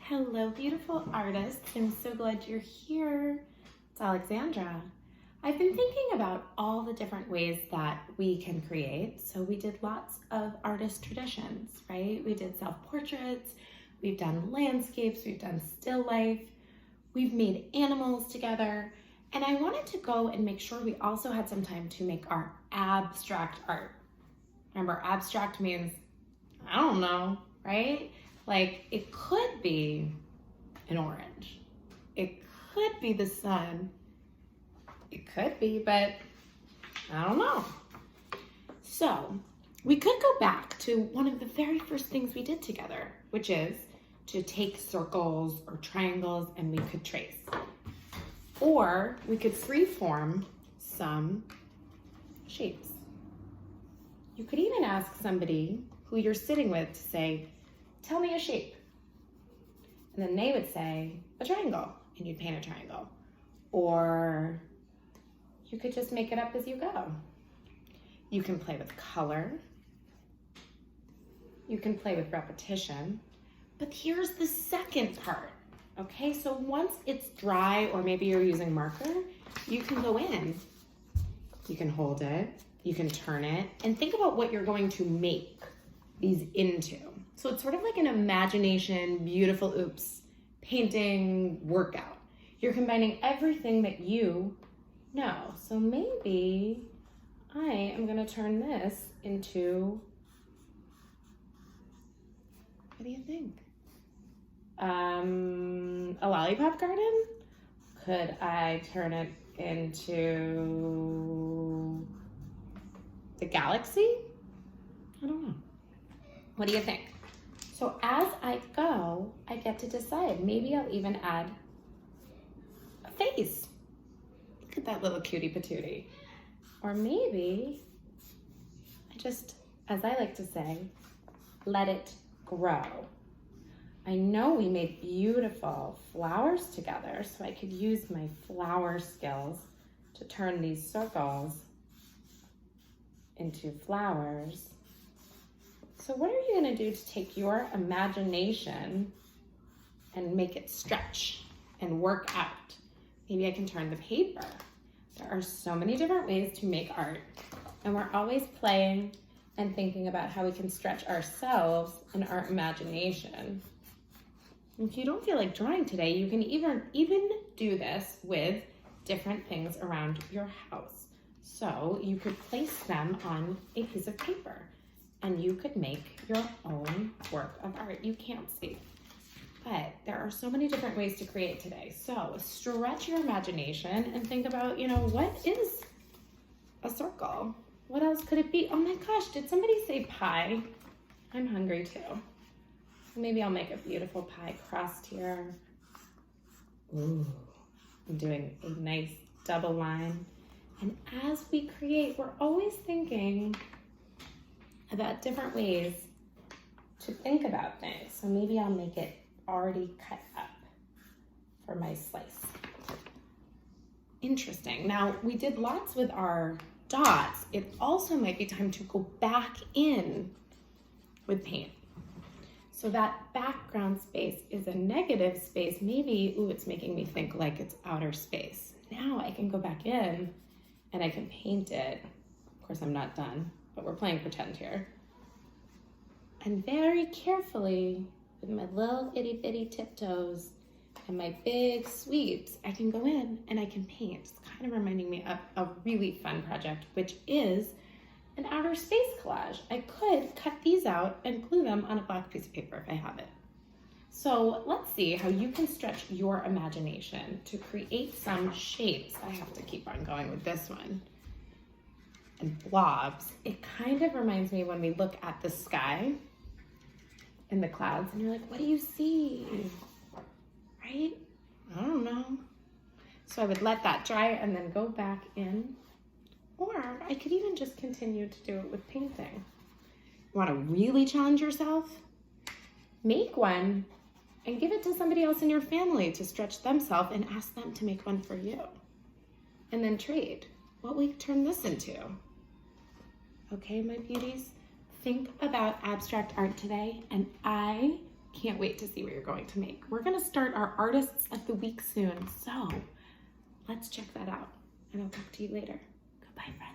Hello, beautiful artists. I'm so glad you're here. It's Alexandra. I've been thinking about all the different ways that we can create. So we did lots of artist traditions, right? We did self-portraits, we've done landscapes, we've done still life, we've made animals together. And I wanted to go and make sure we also had some time to make our abstract art. Remember, abstract means, I don't know, right? Like, it could be an orange. It could be the sun. It could be, but I don't know. So we could go back to one of the very first things we did together, which is to take circles or triangles and we could trace. Or we could freeform some shapes. You could even ask somebody who you're sitting with to say, tell me a shape. And then they would say, a triangle, and you'd paint a triangle. Or you could just make it up as you go. You can play with color. You can play with repetition. But here's the second part, okay? So once it's dry, or maybe you're using marker, you can go in. You can hold it, you can turn it, and think about what you're going to make these into. So it's sort of like an imagination, beautiful, painting workout. You're combining everything that you know. So maybe I am gonna turn this into, what do you think? A lollipop garden? Could I turn it into the galaxy? I don't know. What do you think? So as I go, I get to decide. Maybe I'll even add a face. Look at that little cutie patootie. Or maybe I just, as I like to say, let it grow. I know we made beautiful flowers together, so I could use my flower skills to turn these circles into flowers. So what are you gonna do to take your imagination and make it stretch and work out? Maybe I can turn the paper. There are so many different ways to make art, and we're always playing and thinking about how we can stretch ourselves and our imagination. If you don't feel like drawing today, you can even do this with different things around your house. So you could place them on a piece of paper, and you could make your own work of art. You can't see, but there are so many different ways to create today. So stretch your imagination and think about, what is a circle? What else could it be? Oh my gosh, did somebody say pie? I'm hungry too. Maybe I'll make a beautiful pie crust here. Ooh, I'm doing a nice double line. And as we create, we're always thinking about different ways to think about things. So maybe I'll make it already cut up for my slice. Interesting. Now, we did lots with our dots. It also might be time to go back in with paint. So that background space is a negative space. Maybe, it's making me think like it's outer space. Now I can go back in and I can paint it. Of course, I'm not done, but we're playing pretend here. And very carefully, with my little itty bitty tiptoes and my big sweeps, I can go in and I can paint. It's kind of reminding me of a really fun project, which is an outer space collage. I could cut these out and glue them on a black piece of paper if I have it. So let's see how you can stretch your imagination to create some shapes. I have to keep on going with this one. And blobs. It kind of reminds me when we look at the sky in the clouds and you're like, what do you see? Right? I don't know. So I would let that dry and then go back in. Or I could even just continue to do it with painting. You want to really challenge yourself? Make one and give it to somebody else in your family to stretch themselves and ask them to make one for you. And then trade. What will you turn this into? Okay, my beauties, think about abstract art today, and I can't wait to see what you're going to make. We're gonna start our Artists of the Week soon, so let's check that out. And I'll talk to you later. Goodbye, friends.